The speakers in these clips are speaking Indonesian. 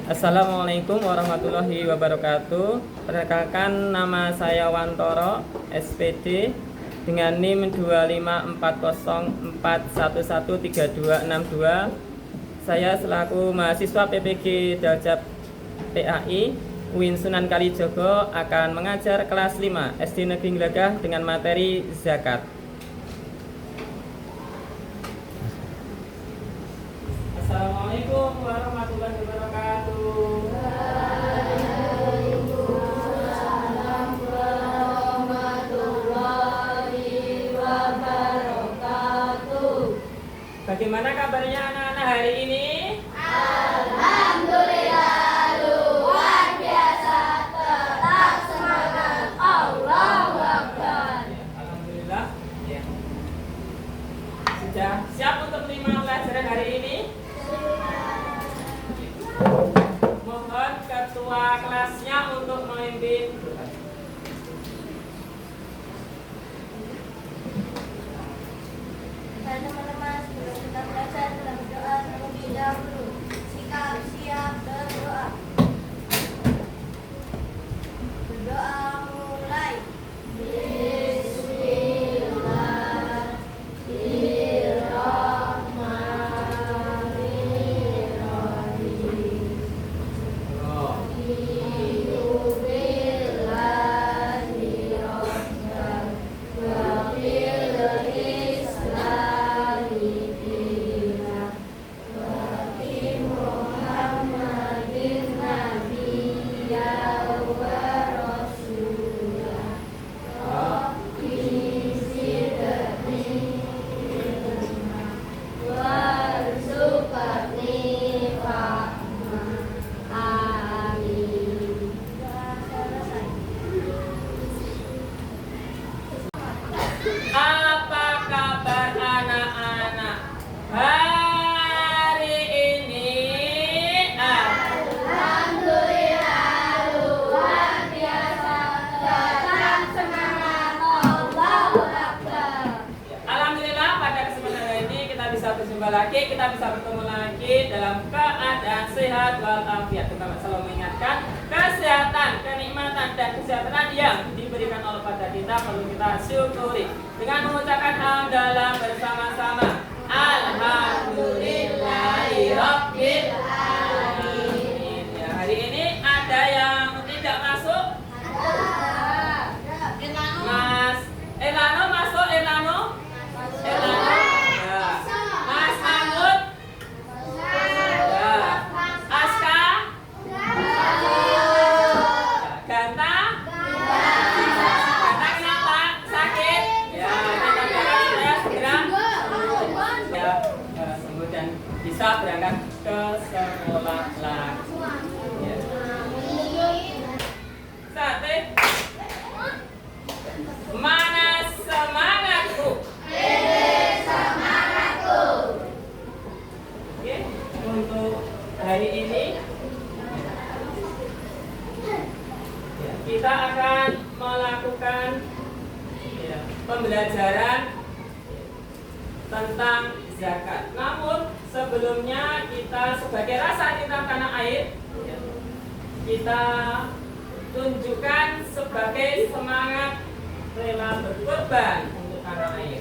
Assalamualaikum warahmatullahi wabarakatuh. Perkenalkan, nama saya Wantoro, SPD, dengan NIM 25404113262. Saya selaku mahasiswa PPG Darjat PAI UIN Sunan Kalijogo akan mengajar kelas 5 SD Negeri Glagah dengan materi zakat. Assalamualaikum warahmatullahi wabarakatuh. Waalaikumsalam warahmatullahi wabarakatuh. Bagaimana kabarnya anak-anak hari ini? Alhamdulillah, luar biasa, tetap semangat, Allahu Akbar. Alhamdulillah. Ya. Sudah siap untuk menerima pelajaran hari ini? Mohon ketua kelasnya untuk memimpin doa. Teman-teman, sebelum kita belajar dalam doa terlebih dahulu, sikap siap berdoa. Berdoa mulai. Apa kabar anak-anak hari ini? Alhamdulillah, luar biasa, tetap semangat, Allahu Akbar. Alhamdulillah, pada kesempatan hari ini kita bisa berjumpa lagi, kita bisa bertemu lagi dalam keadaan sehat walafiat. Kita selalu mengingatkan kesehatan, kenikmatan dan kesejahteraan yang diberikan Allah pada kita perlu kita syukuri dengan mengucapkan hamdalah bersama-sama. Alhamdulillahirabbil alamin. Ya, hari ini ada yang tidak masuk? Mas Elano masuk, Elano? Elano? Ya. Mas Anggut? Ya. Aska? Ganta? Ganta kenapa? Sakit? Ya, kita doakan supaya segera ya, sembuh dan bisa berangkat ke sekolah lagi. Ya. Sate. Mana semangatku? Oke, untuk hari ini ya, kita akan melakukan ya, pembelajaran tentang zakat. Namun sebelumnya kita sebagai rasa cinta tanah air ya, kita tunjukkan sebagai semangat rela berkorban untuk tanah air.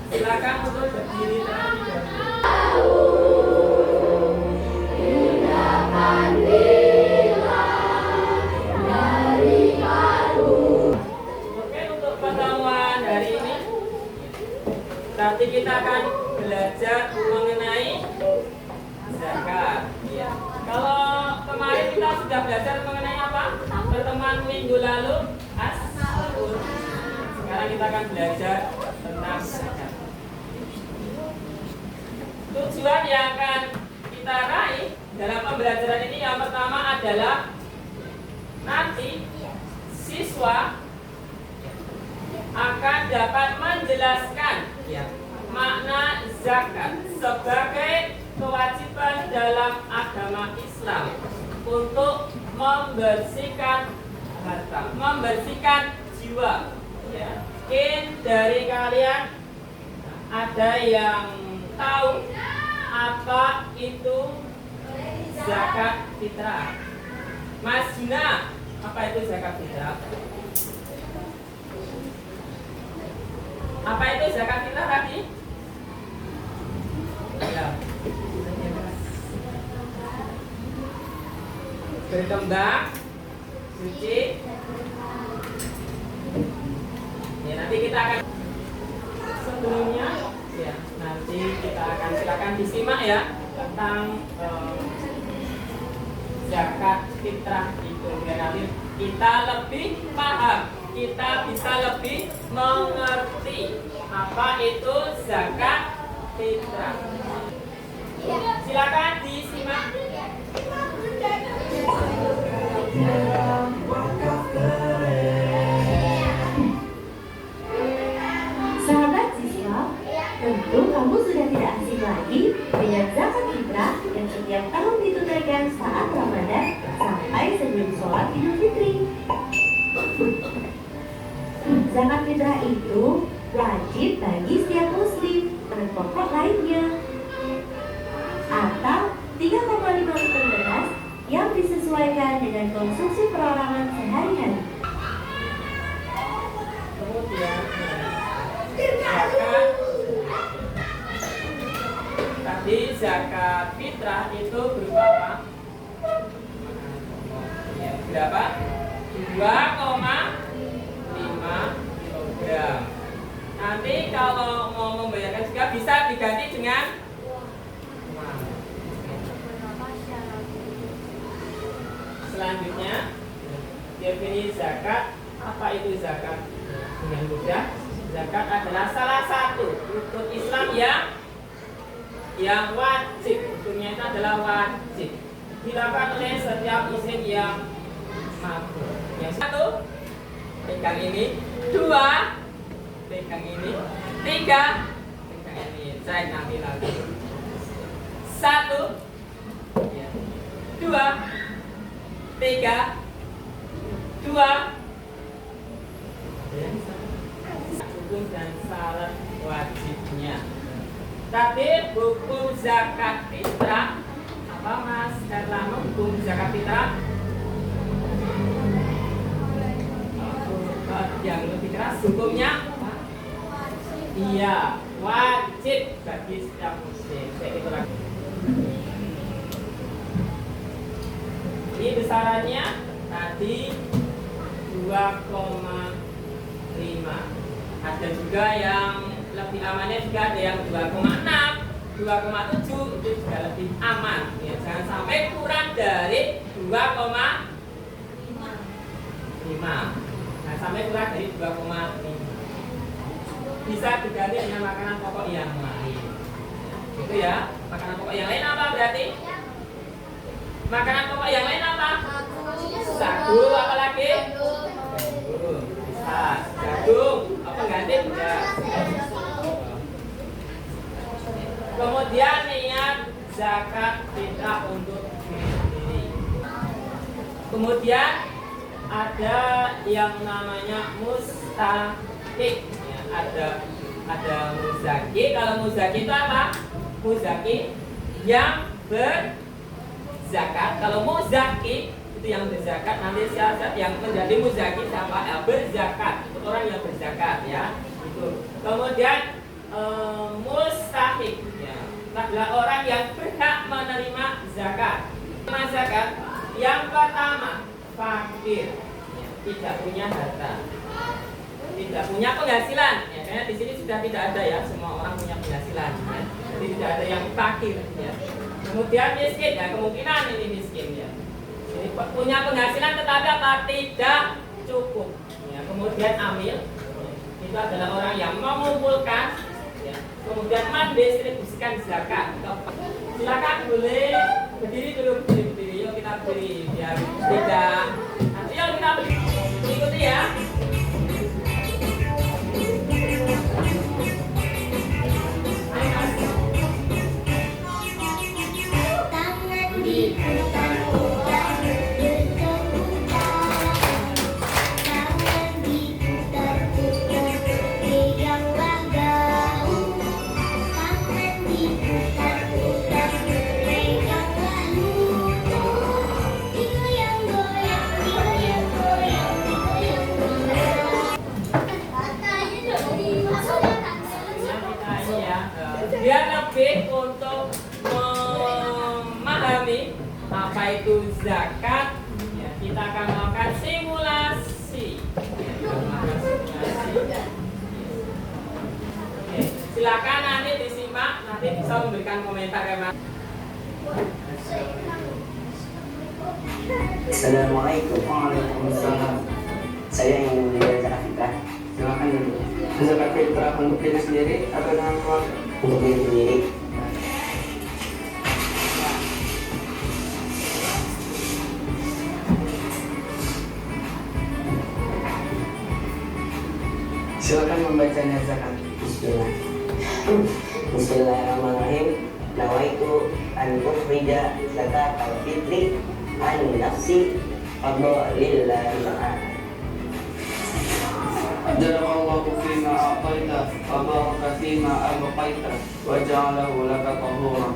Silakan untuk berdiri terlebih dahulu. Oke, untuk pertemuan hari ini nanti kita akan belajar mengenai zakat. Ya. Kalau kemarin kita sudah belajar mengenai apa? Pertemuan minggu lalu as-sahur. Sekarang kita akan belajar tentang zakat. Tujuan yang akan kita raih dalam pembelajaran ini yang pertama adalah nanti siswa akan dapat menjelaskan ya, makna zakat sebagai kewajiban dalam agama Islam untuk membersihkan harta, membersihkan jiwa. Ya. Mungkin dari kalian ada yang tahu apa itu zakat fitrah. Mas Gina, apa itu zakat fitrah? Apa itu zakat fitrah tadi? Ya. Berkembang, suci. Ya, nanti kita akan sebelumnya ya, nanti kita akan silakan disimak ya tentang zakat fitrah itu biar nanti kita lebih paham, kita bisa lebih mengerti apa itu zakat fitrah. Silakan disimak. Sahabat siswa, tentu kamu sudah tidak asing lagi dengan zakat fitrah yang setiap tahun ditunaikan saat Ramadan sampai sebelum sholat Idul Fitri. Zakat fitrah itu wajib bagi setiap muslim dan pokok lainnya, atau 3,5 liter beras yang disesuaikan dengan konsumsi perorangan sehari-hari. Kemudian zakat tadi zakat fitrah itu berupa apa? Ya, berapa? 2,5 kilogram. Nanti kalau mau membayarkan juga bisa diganti dengan selanjutnya definisi zakat. Apa itu zakat? Dengan mudah, zakat adalah salah satu rukun Islam yang wajib. Rukunnya itu adalah wajib dilakukan oleh setiap muslim yang mampu. Yang satu, pegang ini. Dua, pegang ini. Tiga, pegang ini. Saya nanti lagi. Satu, ya. Dua, tiga, dua, hukum dan syarat wajibnya. Tapi hukum zakat fitrah apa Mas Erlano? Hukum zakat fitrah yang lebih keras hukumnya apa? Iya, wajib bagi setiap muslim. Itu lagi. Ini besarannya tadi 2,5. Ada juga yang lebih amannya juga ada yang 2,6, 2,7 itu juga lebih aman. Ya, jangan sampai kurang dari 2,5. Nah, sampai kurang dari 2,5. Bisa diganti dengan makanan pokok yang lain. Itu ya. Makanan pokok yang lain apa berarti? Makanan pokok yang lain apa? Sagu, apa lagi? Jagung. Bisa. Jagung. Apa ganti? Ya. Kemudian niat zakat fitrah untuk diri sendiri. Kemudian ada yang namanya mustahik. Ya, ada muzaki. Kalau muzaki itu apa? Muzaki yang berzakat. Kalau muzaki itu yang berzakat. Nanti syarat yang menjadi muzaki siapa? Ya, berzakat. Itu orang yang berzakat ya. Itu. Kemudian mustahik ya, adalah orang yang berhak menerima zakat. Menerima zakat yang pertama fakir, ya, tidak punya harta, tidak punya penghasilan. Ya, karena di sini sudah tidak ada ya, semua orang punya penghasilan. Ya. Jadi tidak ada yang fakir. Ya. Kemudian miskin ya, kemungkinan ini miskin ya. Jadi punya penghasilan tetapi apa? Tidak cukup. Ya. Kemudian amil, ya, itu adalah orang yang mengumpulkan. Kemudian mendistribusikan zakat. Silakan boleh berdiri dulu, berdiri. Yuk kita berdiri biar tidak. Nanti yuk kita berdiri. Ikuti ya. Tangan diputar-putar, bergemutar. Tangan diputar-putar, peganglah bahu. Tangan diputar-putar, peganglah lutut. apa itu zakat, ya, kita akan melakukan simulasi. Ya, kita melakukan simulasi. Oke, silakan nanti disimak, nanti bisa memberikan komentar ya Mas. Assalamualaikum. Waalaikumsalam. Saya ingin membeli zakat fitrah. Silakan dulu. Zakat fitrah untuk diri sendiri atau dengan keluarga? Untuk diri sendiri. Silakan membacanya zakat. Bismillah. Bismillahirrahmanirrahim. Nawaitu an ukhrija zakat al-fitri an nafsi qadha lillahi ta'ala. Jazakallahu fima a'taita wa baraka fima abqaita wa ja'alahu laka tahura.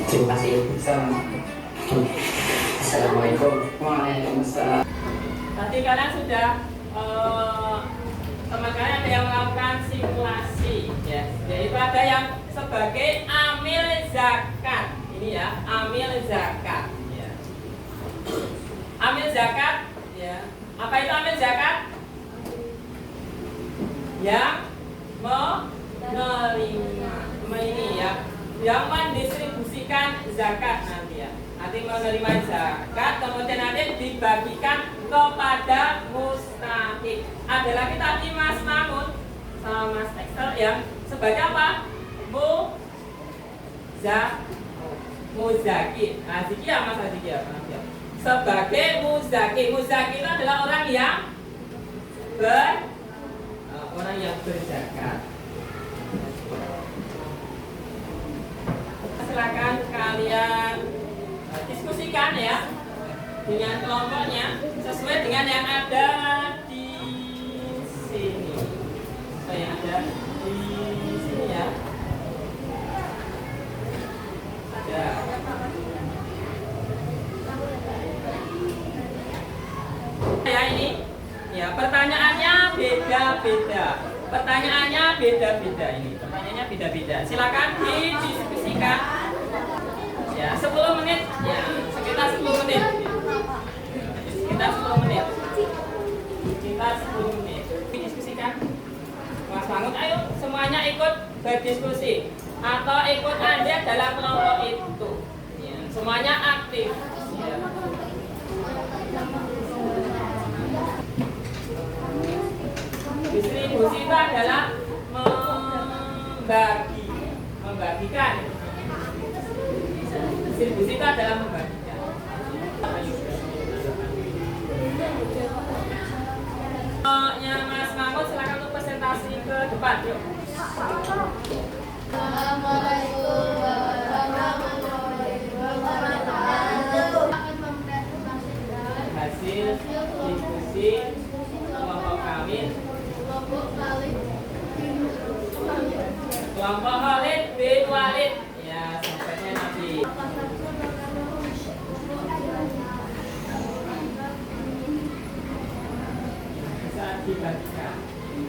Terima kasih. Assalamualaikum. Waalaikumsalam. Tadi kalian sudah teman kalian ada yang melakukan simulasi, ya, yaitu ada yang sebagai amil zakat. Ini ya, amil zakat. Ya. Amil zakat, ya. Apa itu amil zakat? Yang menerima ini ya, yang mendistribusikan zakat nanti ya. Nanti menerima zakat, kemudian nanti dibagikan kepada mustahik. Ada lagi tadi Mas Mamun sama Mas Excel yang sebagai apa? Muzaki. Nah, Ziki ya Mas Ziki ya. Sebagai muzaki. Muzaki itu adalah orang yang berzakat. Silakan kalian diskusikan ya dengan kelompoknya sesuai dengan yang ada di sini. Yang ada di sini ya. Ada. Ya ini. Ya, pertanyaannya beda-beda. Pertanyaannya beda-beda ini. Pertanyaannya beda-beda. Silakan didiskusikan. Ya, 10 menit. Ya, sekitar 10 menit. Sekitar 10 menit. Sekitar 10 menit. Didiskusikan. Mas Mangut, ayo semuanya ikut berdiskusi atau ikut andil dalam kelompok itu. Ya, semuanya aktif. Ya. Distribusi itu adalah membagikan. Distribusi itu adalah membagikan. Yang Mas Mahmud silakan untuk presentasi ke depan, yuk. Assalamualaikum warahmatullahi wabarakatuh. Hasil diskusi kelompok kami. Kelompok Khalid bin Walid. Ya, sampainya nanti. Bisa dibagikan.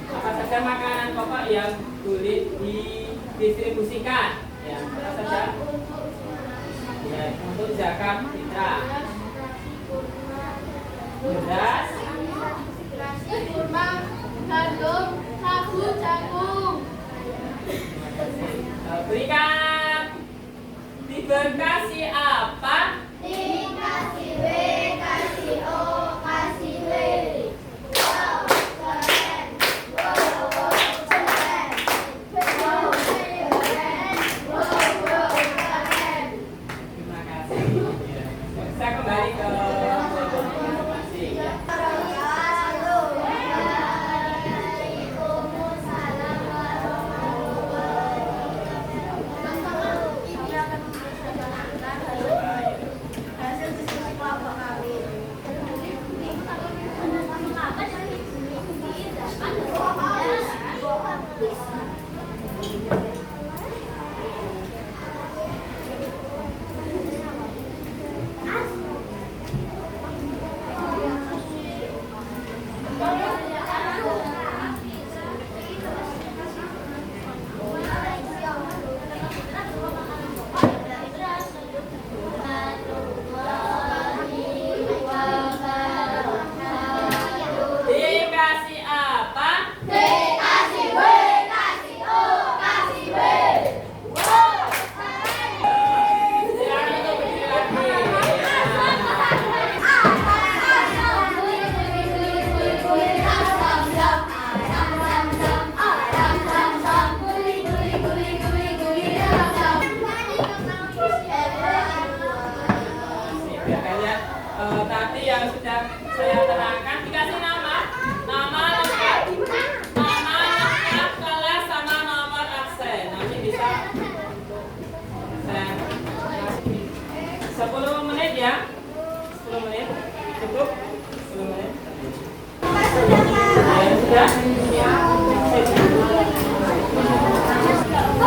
Apa saja makanan pokok yang boleh didistribusikan? Ya, apa saja? Ya, untuk zakat fitrah. Beras, kurma, gandum, sagu, jagung. Berikan diberkasi apa? Dikasih W, kasih O, kasih W. Wow, keren. Wow, keren. Wow, keren. Wow, keren. Terima kasih. Saya kembali ke informasi.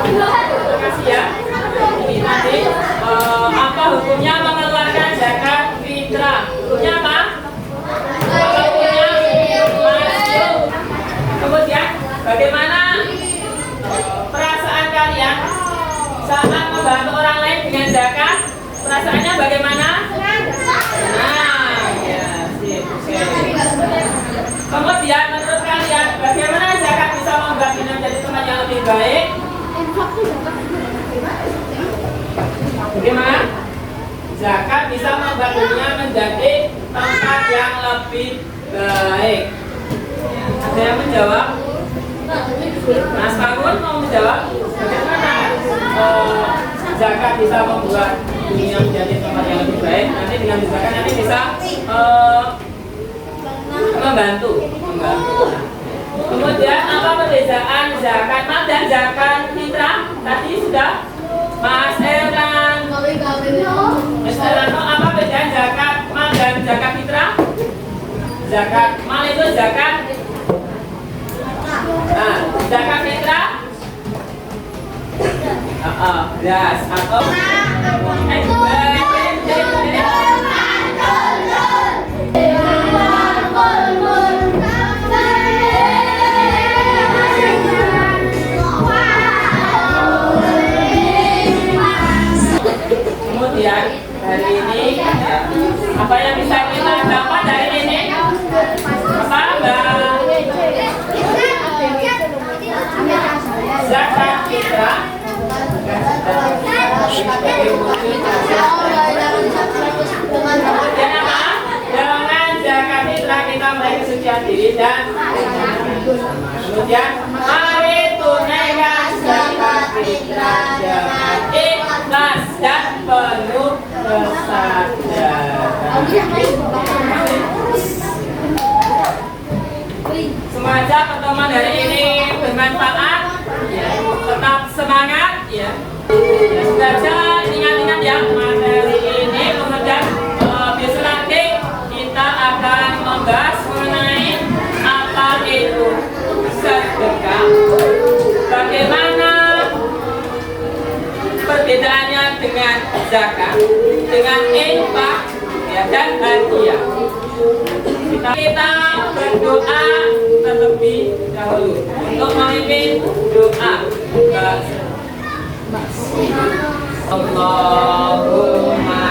Terima kasih ya. Ini nanti apa hukumnya mengeluarkan zakat fitrah? Hukumnya apa? Hukumnya wajib. Kemudian bagaimana perasaan kalian saat membantu orang lain dengan zakat? Perasaannya bagaimana? Nah, ya, sip, sip. Kemudian menurut kalian bagaimana zakat bisa membuat kita menjadi teman yang lebih baik? Bagaimana? Zakat bisa membuat dunia menjadi tempat yang lebih baik. Ada yang menjawab? Mas Bangun mau menjawab? Bagaimana zakat bisa membuat dunia menjadi tempat yang lebih baik? Nanti dengan zakat nanti bisa membantu. Kemudian apa perbedaan zakat mal dan zakat fitrah? Tadi sudah Mas Erlan. Mas Erlan, apa perbedaan zakat mal dan zakat fitrah? Zakat mal itu zakat. Nah, zakat fitrah? Beras atau kemudian hari ini apa yang bisa kita dapat dari ini? Apa Mbak? Zakat fitrah. Kemudian apa? Dengan zakat fitrah kita meraih kesucian diri dan kemudian mari tunaikan zakat fitrah dengan ikhlas dan penuh kesadaran. Semoga pertemuan hari ini bermanfaat. Tetap semangat ya. Belajar ingat-ingat ya materi ini. Kemudian besok nanti kita akan membahas mengenai apa itu sedekah, bagaimana perbedaannya dengan zakat, dengan infak ya, dan hadiah. Kita berdoa terlebih dahulu untuk memimpin doa. Allahumma